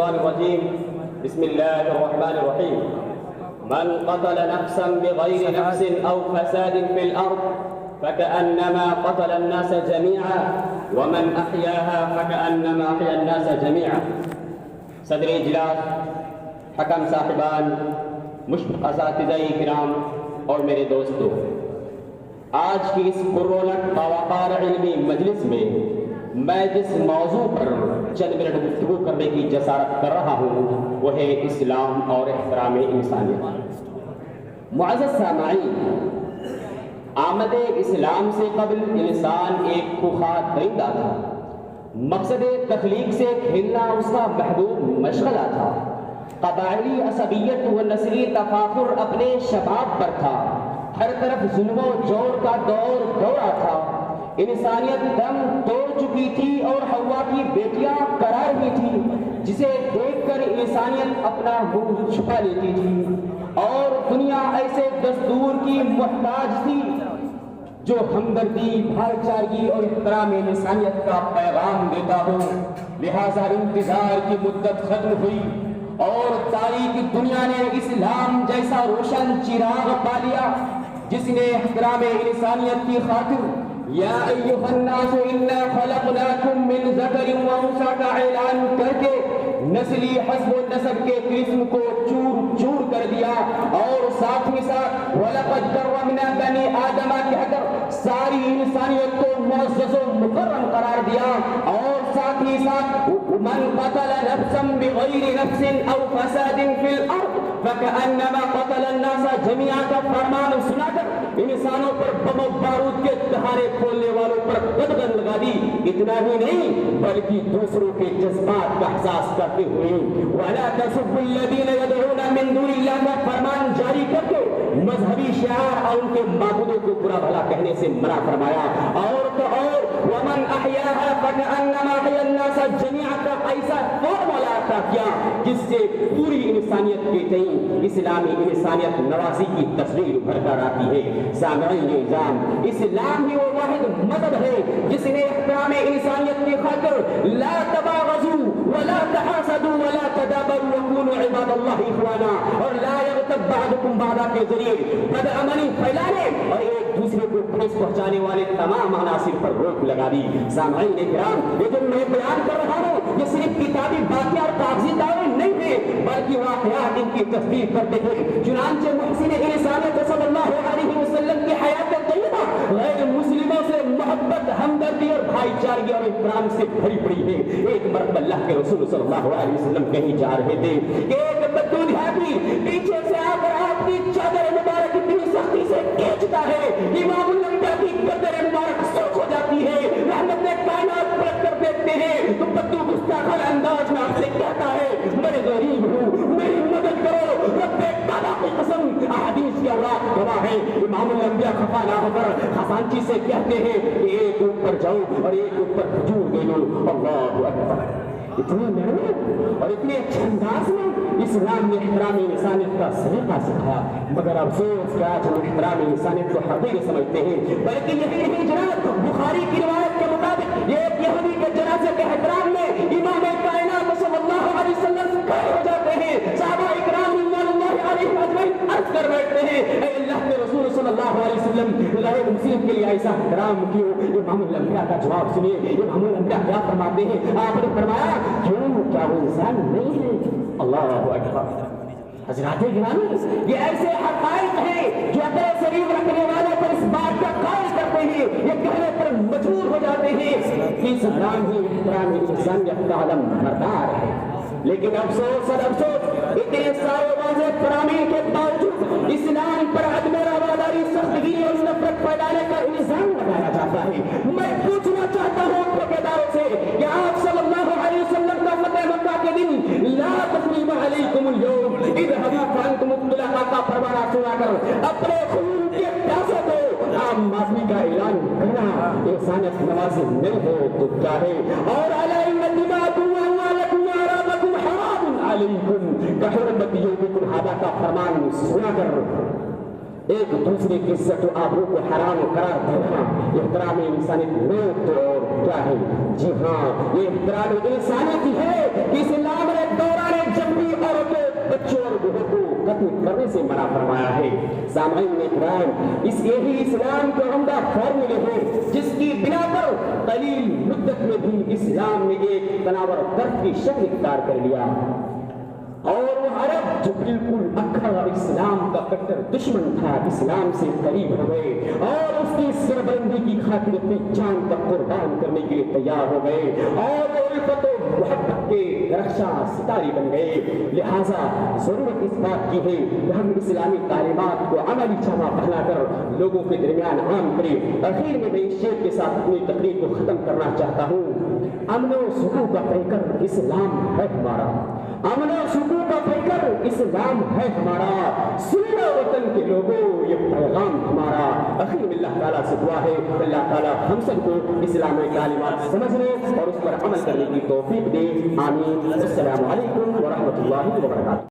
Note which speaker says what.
Speaker 1: الشيطان الرجيم بسم الله الرحمن الرحيم من قتل نفسا بغير نفس أو فساد في الأرض فكأنما قتل الناس جميعا ومن أحياها فكأنما أحيا الناس جميعا. صدر اجلاس، حکم صاحبان، مشفق اساتذہ کرام اور میرے دوستو، آج کی اس پررونق باوقار علمی مجلس میں میں جس موضوع پر چند منٹ گفتگو کرنے کی جسارت کر رہا ہوں وہ ہے اسلام اور احترام انسانیت. معزز سامعین، آمد اسلام سے قبل انسان ایک خوخار درندہ تھا. مقصد تخلیق سے کھیلنا اس کا محبوب مشغلہ تھا. قبائلی عصبیت و نسلی تفاخر اپنے شباب پر تھا. ہر طرف ظلم و جور کا دور دورہ تھا. انسانیت دم توڑ چکی تھی اور حوا کی بیٹیاں کرا رہی تھی، جسے دیکھ کر انسانیت اپنا منہ چھپا لیتی تھی. اور دنیا ایسے دستور کی محتاج تھی جو ہمدردی، بھائی چارگی اور احترام انسانیت کا پیغام دیتا ہو. لہذا انتظار کی مدت ختم ہوئی اور تاریخ دنیا نے اسلام جیسا روشن چراغ پا لیا جس نے احترام انسانیت کی خاطر یا ایھا الناس انا خلقناکم من ذکر و انثی کا اعلان کر کے نسلی حسب و نسب کے قسم کو چور چور کر دیا اور ساتھ ہی ساتھ وَلَقَدْ كَرَّمْنَا بَنِي آدَمَ کہہ کر ساری انسانیت کو معزز و مکرم قرار دیا. اور ساتھ ہی ساتھ مَنْ قَتَلَ نَفْسًا بِغَيْرِ نَفْسٍ أَوْ فَسَادٍ فِي الْأَرْضِ فَكَأَنَّمَا قَتَلَ النَّاسَ جَمِيعًا کا فرمان سنا کر انسانوں پر بم و بارود کے دہانے کھولنے والوں پر قدغن لگا دی. اتنا ہی نہیں بلکہ دوسروں کے جذبات کا احساس کرتے ہوئے وَلَا تَسُبُّوا الَّذِينَ يَدْعُونَ مِن دُونِ اللَّهِ کا فرمان جاری کر کے مذہبی شعار اور ان کے معبودوں کو برا بھلا کہنے سے منع فرمایا. اور تو اور وَمَنْ أَحْيَاهَا فَكَأَنَّمَا أَحْيَا النَّاسَ جَمِيعًا کا ایسا فارمولا عطا کیا جس سے پوری انسانیت کے تئیں اسلامی انسانیت نوازی کی تصویر ابھر کر آتی ہے. سامعین نظام، اسلام ہی وہ واحد مذہب ہے جس نے احترام انسانیت کی خاطر لا تباغضوا ولا تحاسدوا ولا تدابروا وكونوا عباد الله اخوانا اور لا يغتب بعضكم بعضا کے ذریعے بدامنی پھیلانے اور ایک دوسرے کو ٹھیس پہنچانے والے تمام عناصر پر روک لگا دی. سامعین کرام، یہ جو میں بیان کر رہا ہوں یہ صرف کتابی باتیں اور کاغذی دعوے نہیں ہیں بلکہ واقعات ان کی تصدیق کرتے ہیں. چنانچہ محسن انسانیت صلی اللہ علیہ وسلم کی حیات طیبہ غیر مسلموں سے محبت، ہمدردی اور بھائی چارگی اور احترام سے بھری پڑی ہے. ایک مرتبہ اللہ کے رسول صلی اللہ علیہ وسلم کہیں جا رہے تھے کہ ایک بدو دیہاتی پیچھے سے آ کر آپ کی چادر مبارک اتنی سختی سے کھینچتا ہے امام الانبیاء کی قدر مبارک سرخ ہو جاتی ہے. رحمت کائنات پلٹ کر دیکھتے ہیں تو بدو گستاخانہ انداز میں آپ سے کہتا ہے میں غریب ہوں، میری مدد کرو. رب تعالیٰ کی قسم، احادیث کی اوراد گواہ ہے. امام الانبیاء خفا نہ ہو کر خزانچی سے کہتے ہیں کہ ایک اوپر جاؤ اور ایک اوپر کھجور دے لو. اللہ اکبر! اتنی محنت اور اتنے اچھے انداز میں اسلام نے احترام انسانیت کا سلیقہ سکھایا. مگر افسوس کہ آج ہم احترام انسانیت کو حقیر سمجھتے ہیں. بلکہ یہی نہیں جناب، بخاری کی روایت کے مطابق ایک یہودی کے جنازے کے احترام میں امام کائنات صلی اللہ علیہ وسلم کھڑے ہو جاتے ہیں. صحابہ اکرام رضوان اللہ علیہم اجمعین عرض کر بیٹھتے ہیں اے اللہ کے رسول صلی اللہ علیہ وسلم، غیر مسلم کے لیے ایسا احترام کیوں؟ امام الانبیاء کا جواب سنیے. امام الانبیاء کیا فرماتے ہیں؟ آپ نے فرمایا کیوں، کیا وہ انسان نہیں ہے؟ اللہ اکبر! حضرات گرامی، یہ ایسے حقائق ہیں جو اپنے شریف رکھنے والوں پر اس بات کا قائل کرتے ہیں، یہ کہنے پر مجبور ہو جاتے ہیں کہ اسلام ہی احترام انسانیت کا علم بردار ہے. لیکن افسوس اور افسوس، اتنے سارے واضح فرامین کے باوجود اسلام پر عدم رواداری، سختگی اور نفرت پھیلانے کا الزام لگایا جاتا ہے. میں پوچھنا چاہتا ہوں ٹھیکیداروں سے کہ آپ صلی اللہ علیہ وسلم کا فتح مکہ کے دن لا تثریب علیکم اليوم اذهبوا فانتم الطلقاء کا فرمانا سنا کر اپنے خون کے پیاسوں کو عام معافی کا اعلان کرنا انسانیت نوازی نہیں ہے تو کیا ہے؟ اور علیہ دماغکم واموالکم واعراضکم حرام علیکم کحرمت یومکم ھذا کا فرمان سنا کر ایک دوسرے کی عزت و آبرو کو حرام قرار دینا احترام انسانیت نہیں تو اور کیا ہے؟ جی ہاں، یہ احترام انسانیت ہے کہ اسلام نے دورہ کرنے سے منع فرمایا ہے۔ سامعین اکرام، اس یہی اسلام کے عمدہ فارمولے ہیں جس کی بنا پر قلیل مدت میں بھی اسلام نے ایک تناور درد کی شکل اختیار کر لیا، اور وہ عرب جو بالکل اکھڑا اسلام کا کٹر دشمن تھا، اسلام سے قریب ہو گئے اور اس کی سربلندی کی خاطر اپنی جان کا قربان کرنے کے لیے تیار ہو گئے، اور وہ الفت و محبت کے رخشاں ستاری بن گئے۔ لہٰذا ضرورت اس بات کی ہے کہ ہم اسلامی تعلیمات کو عملی جامہ پہنا کر لوگوں کے درمیان عام کریں۔ آخر میں اس شعر کے ساتھ اپنی تقریر کو ختم کرنا چاہتا ہوں۔ امن و سکون کا پیکر اسلام ہے ہمارا، امن و سکون کا پیکر اسلام ہے ہمارا، سنو وطن کے لوگوں یہ پیغام ہمارا۔ آخر میں اللہ تعالیٰ سے دعا ہے کہ اللہ تعالیٰ ہم سب کو اسلامی تعلیمات سمجھنے اور اس پر عمل کرنے کی توفیق دے، آمین۔ السلام علیکم ورحمۃ اللہ وبرکاتہ۔